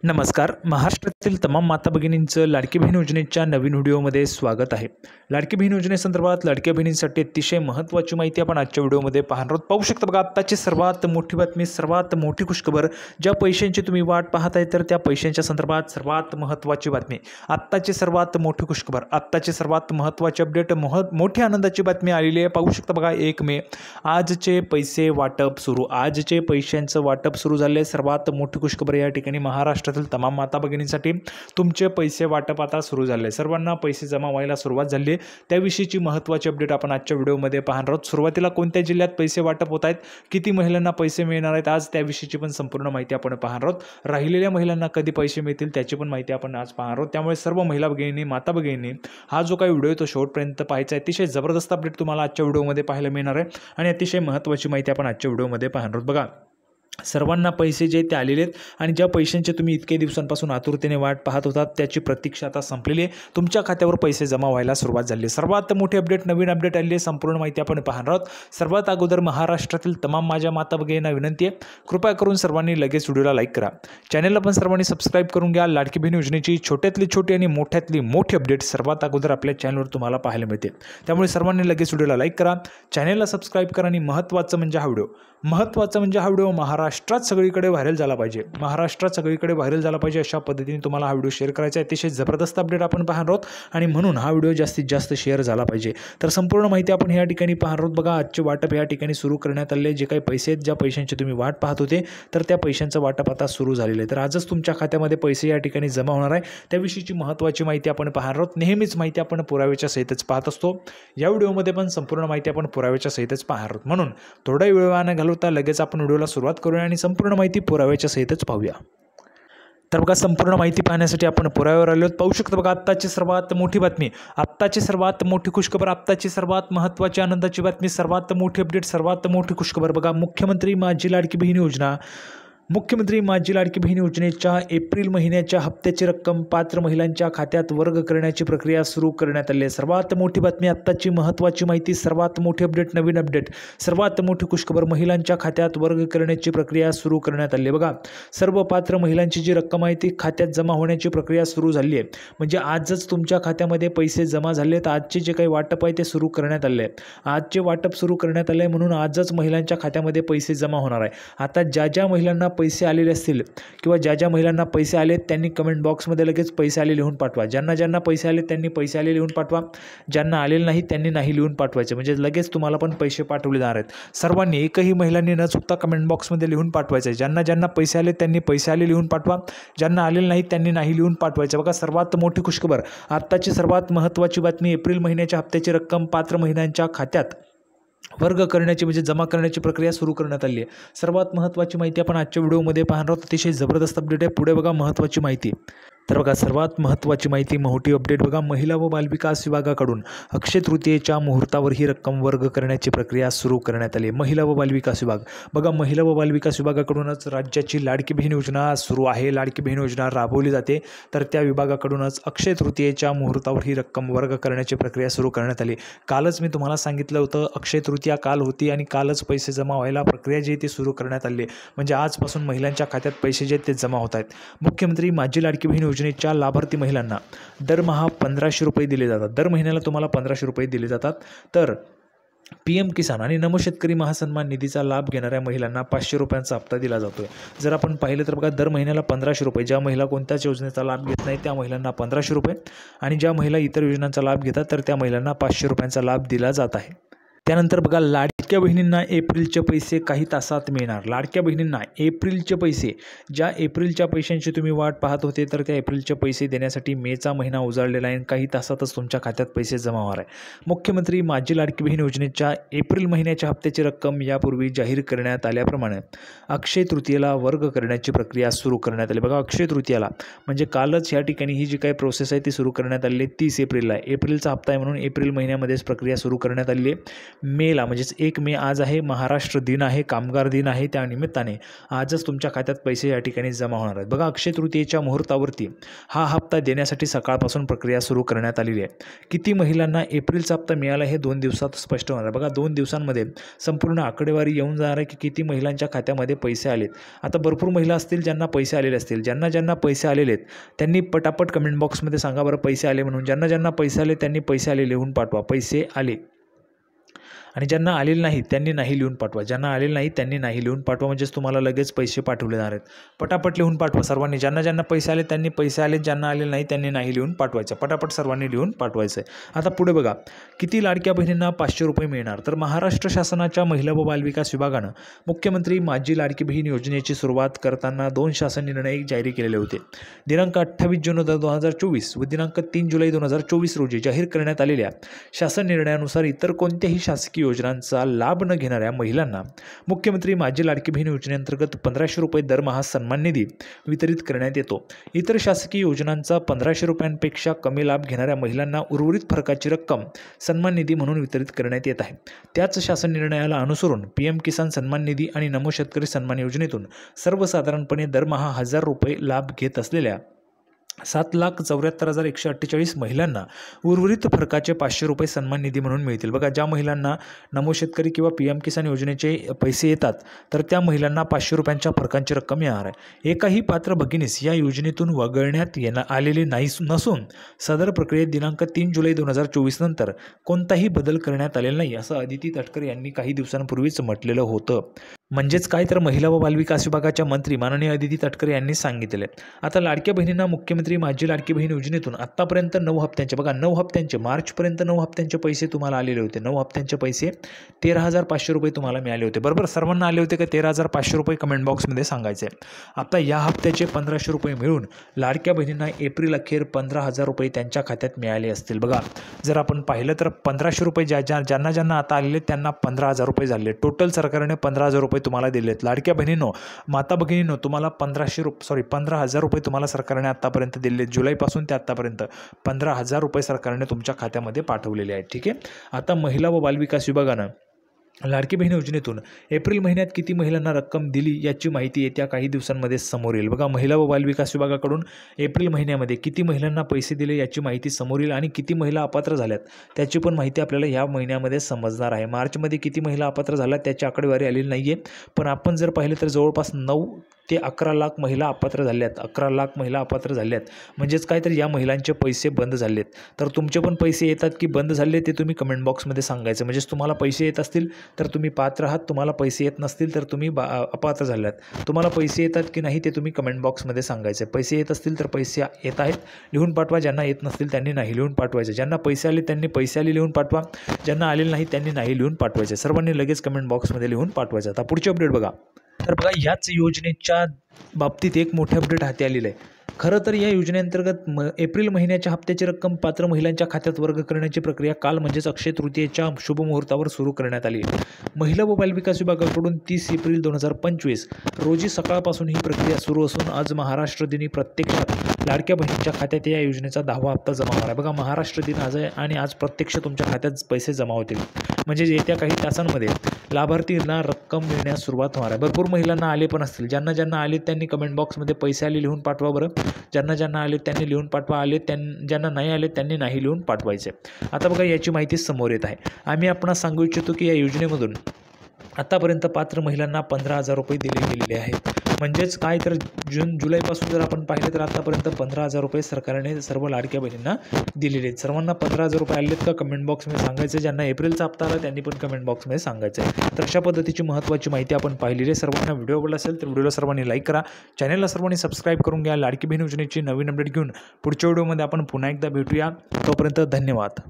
नमस्कार. महाराष्ट्रातील तमाम माता भगिनींचं लाडकी बहीण योजनेच्या नवीन व्हिडिओमध्ये स्वागत आहे. लाडकी बहीण योजनेसंदर्भात लाडक्या बहिणींसाठी अतिशय महत्त्वाची माहिती आपण आजच्या व्हिडिओमध्ये पाहणार आहोत. पाहू शकता बघा, आत्ताची सर्वात मोठी बातमी, सर्वात मोठी खुशखबर. ज्या पैशांची तुम्ही वाट पाहत आहे तर त्या पैशांच्या संदर्भात सर्वात महत्त्वाची बातमी, आत्ताची सर्वात मोठी खुशखबर, आत्ताची सर्वात महत्त्वाची अपडेट, मोठी आनंदाची बातमी आलेली आहे. पाहू शकता बघा, 1 मे आजचे पैसे वाटप सुरू. आजचे पैशांचं वाटप सुरू झाले. सर्वात मोठी खुशखबर या ठिकाणी महाराष्ट्रातील तमाम माता भगिनींसाठी तुमचे पैसे वाटप आता सुरू झाले. सर्वांना पैसे जमा व्हायला सुरुवात झाली. त्याविषयीची महत्त्वाची अपडेट आपण आजच्या व्हिडिओमध्ये पाहणार आहोत. सुरुवातीला कोणत्या जिल्ह्यात पैसे वाटप होत आहेत, किती महिलांना पैसे मिळणार आहेत, आज त्याविषयीची पण संपूर्ण माहिती आपण पाहणार आहोत. राहिलेल्या महिलांना कधी पैसे मिळतील त्याची पण माहिती आपण आज पाहणार आहोत. त्यामुळे सर्व महिला भगिनी, माता भगिनी, हा जो काही व्हिडिओ तो शेवटपर्यंत पाहायचा आहे. अतिशय जबरदस्त अपडेट तुम्हाला आजच्या व्हिडिओमध्ये पाहायला मिळणार आहे आणि अतिशय महत्त्वाची माहिती आपण आजच्या व्हिडिओमध्ये पाहणार आहोत. बघा, सर्वांना पैसे जे ते आलेले आहेत आणि ज्या पैशांचे तुम्ही इतके दिवसांपासून आतुरतेने वाट पाहत होतात त्याची प्रतीक्षा आता संपलेली आहे. तुमच्या खात्यावर पैसे जमा व्हायला सुरुवात झाली. सर्वात मोठी अपडेट, नवीन अपडेट आली आहे. संपूर्ण माहिती आपण पाहणार आहोत. सर्वात अगोदर महाराष्ट्रातील तमाम माझ्या माता भगिनींना विनंती आहे, कृपया करून सर्वांनी लगेच व्हिडिओला लाईक करा. चॅनलला पण सर्वांनी सबस्क्राईब करून घ्या. लाडकी बहीण योजनेची छोट्यातली छोटी आणि मोठ्यातली मोठी अपडेट सर्वात अगोदर आपल्या चॅनलवर तुम्हाला पाहायला मिळते. त्यामुळे सर्वांनी लगेच व्हिडिओला लाईक करा, चॅनलला सबस्क्राईब करा आणि महत्त्वाचं म्हणजे हा व्हिडिओ महाराष्ट्रात सगळीकडे व्हायरल झाला पाहिजे. महाराष्ट्रात सगळीकडे व्हायरल झाला पाहिजे अशा पद्धतीने तुम्हाला हा व्हिडिओ शेअर करायचा आहे. अतिशय जबरदस्त अपडेट आपण पाहणार आहोत आणि म्हणून हा व्हिडिओ जास्तीत जास्त शेअर झाला पाहिजे. तर संपूर्ण माहिती आपण या ठिकाणी पाहणार आहोत. बघा, आजचे वाटप या ठिकाणी सुरू करण्यात आले. जे काही पैसे आहेत, ज्या पैशांची तुम्ही वाट पाहत होते तर त्या पैशांचं वाटप आता सुरू झालेलं आहे. तर आजच तुमच्या खात्यामध्ये पैसे या ठिकाणी जमा होणार आहे. त्याविषयीची महत्त्वाची माहिती आपण पाहणार आहोत. नेहमीच माहिती आपण पुराव्याच्या सहितच पाहत असतो. या व्हिडिओमध्ये पण संपूर्ण माहिती आपण पुराव्याच्या सहितच पाहणार आहोत. म्हणून थोडा वेळ न घालवता लगेच आपण व्हिडिओला सुरुवात करूया आणि संपूर्ण माहिती पुराव्याच्या सहितच पाहूया. तर बघा, संपूर्ण माहिती पाहण्यासाठी आपण पुराव्यावर आलो आहोत. पाहू शकता बघा, आत्ताची सर्वात मोठी बातमी, आत्ताची सर्वात मोठी खुशखबर, आत्ताची सर्वात महत्त्वाची आनंदाची बातमी, सर्वात मोठी अपडेट, सर्वात मोठी खुशखबर. बघा, मुख्यमंत्री माझी लाडकी बहीण योजनेच्या एप्रिल महिन्याच्या हप्त्याची रक्कम पात्र महिलांच्या खात्यात वर्ग करण्याची प्रक्रिया सुरू करण्यात आली आहे. सर्वात मोठी बातमी, आत्ताची महत्त्वाची माहिती, सर्वात मोठी अपडेट, नवीन अपडेट, सर्वात मोठी खुशखबर. महिलांच्या खात्यात वर्ग करण्याची प्रक्रिया सुरू करण्यात आली आहे. बघा, सर्व पात्र महिलांची जी रक्कम आहे ती खात्यात जमा होण्याची प्रक्रिया सुरू झाली आहे. म्हणजे आजच तुमच्या खात्यामध्ये पैसे जमा झाले आहेत. आजचे जे काही वाटप आहे ते सुरू करण्यात आले आहे. आजचे वाटप सुरू करण्यात आले म्हणून आजच महिलांच्या खात्यामध्ये पैसे जमा होणार आहे. आता ज्या महिलांना पैसे आलेले असतील किंवा ज्या महिलांना पैसे आले त्यांनी कमेंट बॉक्समध्ये लगेच पैसे आले लिहून पाठवा. ज्यांना पैसे आले त्यांनी पैसे आले लिहून पाठवा. ज्यांना आलेले नाही त्यांनी नाही लिहून पाठवायचे. म्हणजे लगेच तुम्हाला पण पैसे पाठवले जाणार आहेत. सर्वांनी, एकही महिलांनी न चुकता कमेंट बॉक्समध्ये लिहून पाठवायचं आहे. ज्यांना पैसे आले त्यांनी पैसे आले लिहून पाठवा. ज्यांना आलेले नाही त्यांनी नाही लिहून पाठवायचं. बघा, सर्वात मोठी खुशखबर, आत्ताची सर्वात महत्त्वाची बातमी, एप्रिल महिन्याच्या हप्त्याची रक्कम पात्र महिलांच्या खात्यात वर्ग करण्याची म्हणजे जमा करण्याची प्रक्रिया सुरू करण्यात आली आहे. सर्वात महत्त्वाची माहिती आपण आजच्या व्हिडिओमध्ये पाहणार आहोत. अतिशय जबरदस्त अपडेट आहे. पुढे बघा महत्त्वाची माहिती. तर बघा, सर्वात महत्त्वाची माहिती, मोठी अपडेट. बघा, महिला व बालविकास विभागाकडून अक्षय तृतीयेच्या मुहूर्तावर ही रक्कम वर्ग करण्याची प्रक्रिया सुरू करण्यात आली. महिला व बालविकास विभाग, बघा, महिला व बालविकास विभागाकडूनच राज्याची लाडकी बहीण योजना सुरू आहे. लाडकी बहीण योजना राबवली जाते. तर त्या विभागाकडूनच अक्षय तृतीयेच्या मुहूर्तावर ही रक्कम वर्ग करण्याची प्रक्रिया सुरू करण्यात आली. कालच मी तुम्हाला सांगितलं होतं, अक्षय तृतीया काल होती आणि कालच पैसे जमा व्हायला प्रक्रिया जी ती सुरू करण्यात आली. म्हणजे आजपासून महिलांच्या खात्यात पैसे जे ते जमा होत आहेत. मुख्यमंत्री माझी लाडकी बहीण योजनेच्या लाभार्थी महिलांना दरमहा 1500 रुपये दिले जातात. दर महिन्याला तुम्हाला 1500 रुपये दिले जातात. तर PM किसान आणि नमो शेतकरी महासन्मान निधीचा लाभ घेणाऱ्या महिलांना 500 रुपयांचा हप्ता दिला जातोय. जर आपण पाहिलं तर बघा, दर महिन्याला 1500 रुपये. ज्या महिला कोणत्याच योजनेचा लाभ घेत नाही त्या महिलांना 1500 रुपये आणि ज्या महिला इतर योजनांचा लाभ घेतात तर त्या महिलांना 500 रुपयांचा लाभ दिला जात आहे. त्यानंतर बघा, लाडक्या बहिणींना एप्रिलचे पैसे काही तासात मिळणार. लाडक्या बहिणींना एप्रिलचे पैसे, ज्या एप्रिलच्या पैशांची तुम्ही वाट पाहत होते तर त्या एप्रिलचे पैसे देण्यासाठी मेचा महिना उजाडलेला आहे. काही तासातच तुमच्या खात्यात पैसे जमा होणार आहे. मुख्यमंत्री माझी लाडकी बहीण योजनेच्या एप्रिल महिन्याच्या हप्त्याची रक्कम यापूर्वी जाहीर करण्यात आल्याप्रमाणे अक्षय तृतीयेला वर्ग करण्याची प्रक्रिया सुरू करण्यात आली. बघा, अक्षय तृतीयेला म्हणजे कालच या ठिकाणी ही जी काही प्रोसेस आहे ती सुरू करण्यात आली आहे. 30 एप्रिलला एप्रिलचा हप्ता आहे म्हणून एप्रिल महिन्यामध्येच प्रक्रिया सुरू करण्यात आली आहे. मेला म्हणजेच 1 मे आज आहे, महाराष्ट्र दिन आहे, कामगार दिन आहे, त्या निमित्ताने आजच तुमच्या खात्यात पैसे या ठिकाणी जमा होणार आहेत. बघा अक्षय तृतीयेच्या मुहूर्तावरती हा हप्ता देण्यासाठी सकाळपासून प्रक्रिया सुरू करण्यात आलेली आहे. किती महिलांना एप्रिलचा हप्ता मिळाला हे 2 दिवसात स्पष्ट होणार आहे. बघा 2 दिवसांमध्ये संपूर्ण आकडेवारी येऊन जाणार आहे की किती महिलांच्या खात्यामध्ये पैसे आलेत. आता भरपूर महिला असतील ज्यांना पैसे आलेले असतील. ज्यांना पैसे आलेले आहेत त्यांनी पटापट कमेंट बॉक्समध्ये सांगा बरं पैसे आले म्हणून. ज्यांना पैसे आले त्यांनी पैसे आले लिहून पाठवा, पैसे आले. आणि ज्यांना आलेले नाही त्यांनी नाही लिहून पाठवा. ज्यांना आलेले नाही त्यांनी नाही लिहून पाठवा, म्हणजेच तुम्हाला लगेच पैसे पाठवले जाणार आहेत. पटापट लिहून पाठवा सर्वांनी. ज्यांना पैसे आले त्यांनी पैसे आले, ज्यांना आलेले नाही त्यांनी नाही लिहून पाठवायचं. पटापट सर्वांनी लिहून पाठवायचं आहे. आता पुढे बघा किती लाडक्या बहिणींना 500 रुपये मिळणार. तर महाराष्ट्र शासनाच्या महिला व बालविकास विभागानं मुख्यमंत्री माझी लाडकी बहीण योजनेची सुरुवात करताना 2 शासन निर्णय जारी केलेले होते. दिनांक 28 जून 2024 व दिनांक 3 जुलै 2024 रोजी जाहीर करण्यात आलेल्या शासन निर्णयानुसार इतर कोणत्याही शासकीय योजनांचा लाभ न घेणाऱ्या महिलांना मुख्यमंत्री माझी लाडकी बहीण योजनेअंतर्गत 1500 रुपये दरमहा सन्मान निधी वितरित करण्यात येतो. इतर शासकीय योजनांचा 1500 रुपयांपेक्षा कमी लाभ घेणाऱ्या महिलांना उर्वरित फरकाची रक्कम सन्मान निधी म्हणून वितरित करण्यात येत आहे. त्याच शासन निर्णयाला अनुसरून PM किसान सन्मान निधी आणि नमो शेतकरी सन्मान योजनेतून सर्वसाधारणपणे दरमहा 1000 रुपये लाभ घेत असलेल्या 7,74,148 महिलांना उर्वरित फरकाचे 500 रुपये सन्मान निधी म्हणून मिळतील. बघा ज्या महिलांना नमो शेतकरी किंवा PM किसान योजनेचे पैसे येतात तर त्या महिलांना 500 रुपयांच्या फरकांची रक्कम मिळणार आहे. एकाही पात्र भगिनीस या योजनेतून वगळण्यात आलेले नसून सदर प्रक्रियेत दिनांक 3 जुलै 2024 नंतर कोणताही बदल करण्यात आलेला नाही, असं अदिती तटकरे यांनी काही दिवसांपूर्वीच म्हटलेलं होतं. म्हणजेच काय तर महिला व बालविकास विभागाच्या मंत्री माननीय अदिती तटकरे यांनी सांगितले. आता लाडक्या बहिणींना मुख्यमंत्री माझी लाडकी बहीण योजनेतून आत्तापर्यंत 9 हप्त्यांचे, बघा 9 हप्त्यांचे, मार्चपर्यंत 9 हप्त्यांचे पैसे तुम्हाला आलेले होते. 9 हप्त्यांचे पैसे 13,500 रुपये तुम्हाला मिळाले होते. बरोबर सर्वांना आले होते का 13,500 रुपये? कमेंट बॉक्समध्ये सांगायचे. आता या हप्त्याचे 1500 रुपये मिळून लाडक्या बहिणींना एप्रिल अखेर 15,000 रुपये त्यांच्या खात्यात मिळाले असतील. बघा जर आपण पाहिलं तर 1500 रुपये ज्यांना आता आलेले त्यांना 15,000 रुपये झाले. टोटल सरकारने 15,000 रुपये तुम्हाला दिलेत. लाडक्या बहिणींनो, माता भगिनींनो, तुम्हाला 15,000 रुपये तुम्हाला सरकारने आतापर्यंत दिले. जुलैपासून ते आतापर्यंत 15,000 रुपये सरकारने तुमच्या खात्यामध्ये पाठवलेले आहेत. ठीक आहे. आता महिला व बालविकास विभागानं लाडकी बहीण योजनेतून एप्रिल महिन्यात किती महिलांना रक्कम दिली याची माहिती येत्या काही दिवसांमध्ये समोर येईल. बघा महिला व बालविकास विभागाकडून एप्रिल महिन्यामध्ये किती महिलांना पैसे दिले याची माहिती समोर येईल आणि किती महिला अपात्र झाल्यात त्याची पण माहिती आपल्याला ह्या महिन्यामध्ये समजणार आहे. मार्चमध्ये किती महिला अपात्र झाल्यात त्याची आकडेवारी आलेली नाही आहे, पण आपण जर पाहिलं तर जवळपास 9 ते 11 लाख महिला अपात्र झाल्यात. 11 लाख महिला अपात्र झाल्यात म्हणजेच काय तर या महिलांचे पैसे बंद झालेत. तर तुमचे पण पैसे येतात की बंद झाले ते तुम्ही कमेंट बॉक्समध्ये सांगायचं. म्हणजेच तुम्हाला पैसे येत असतील तर तुम्ही पात्र आहात, तुम्हाला पैसे येत नसतील तर तुम्ही अपात्र झाल्यात. तुम्हाला पैसे येतात की नाही ते तुम्ही कमेंट बॉक्समध्ये सांगायचं. पैसे येत असतील तर पैसे येत आहेत लिहून पाठवा, ज्यांना येत नसतील त्यांनी नाही लिहून पाठवायचं. ज्यांना पैसे आले त्यांनी पैसे आले लिहून पाठवा, ज्यांना आलेले नाही त्यांनी नाही लिहून पाठवायचे. सर्वांनी लगेच कमेंट बॉक्समध्ये लिहून पाठवायचं. आता पुढची अपडेट बघा. तर बघा याच योजनेच्या बाबतीत एक मोठे अपडेट हाती आलेलं आहे. खरं तर या योजनेअंतर्गत एप्रिल महिन्याच्या हप्त्याची रक्कम पात्र महिलांच्या खात्यात वर्ग करण्याची प्रक्रिया काल म्हणजेच अक्षय तृतीयेच्या शुभमुहूर्तावर सुरू करण्यात आली. महिला व बालविकास विभागाकडून 30 एप्रिल 2025 रोजी सकाळपासून ही प्रक्रिया सुरू असून आज महाराष्ट्र दिनी प्रत्यक्षात लाडक्या बहिणींच्या खात्यात या योजनेचा 10वा हप्ता जमा होणार आहे. बघा महाराष्ट्र दिन आज आहे आणि आज प्रत्यक्ष तुमच्या खात्यात पैसे जमा होतील. म्हणजे येत्या काही तासांमध्ये लाभार्थींना रक्कम मिळण्यास सुरुवात होणार आहे. भरपूर महिलांना आले पण असतील. ज्यांना आले त्यांनी कमेंट बॉक्समध्ये पैसे आले लिहून पाठवा बरं. ज्यांना आले त्यांनी लिहून पाठवा, ज्यांना नाही आले त्यांनी नाही लिहून पाठवायचे. आता बघा याची माहिती समोर येत आहे. आम्ही आपणास सांगू इच्छितो की या योजनेमधून आतापर्यंत पात्र महिलांना 15,000 रुपये दिले गेलेले आहेत. म्हणजेच काय तर जुलैपासून जर आपण पाहिलं तर आतापर्यंत 15,000 रुपये सरकारने सर्व लाडक्या बहिणींना दिलेले आहेत. सर्वांना 15,000 रुपये आलेत का कमेंट बॉक्समध्ये सांगायचं. ज्यांना एप्रिलचा हप्ता आला त्यांनी पण कमेंट बॉक्समध्ये सांगायचं आहे. तर अशा पद्धतीची महत्त्वाची माहिती आपण पाहिलेली आहे. सर्वांना व्हिडिओ आवडला असेल तर व्हिडिओला सर्वांनी लाईक करा, चॅनलला सर्वांनी सबस्क्राईब करून घ्या. लाडकी बहीण योजनेची नवीन अपडेट घेऊन पुढच्या व्हिडिओमध्ये आपण पुन्हा एकदा भेटूया. तोपर्यंत धन्यवाद.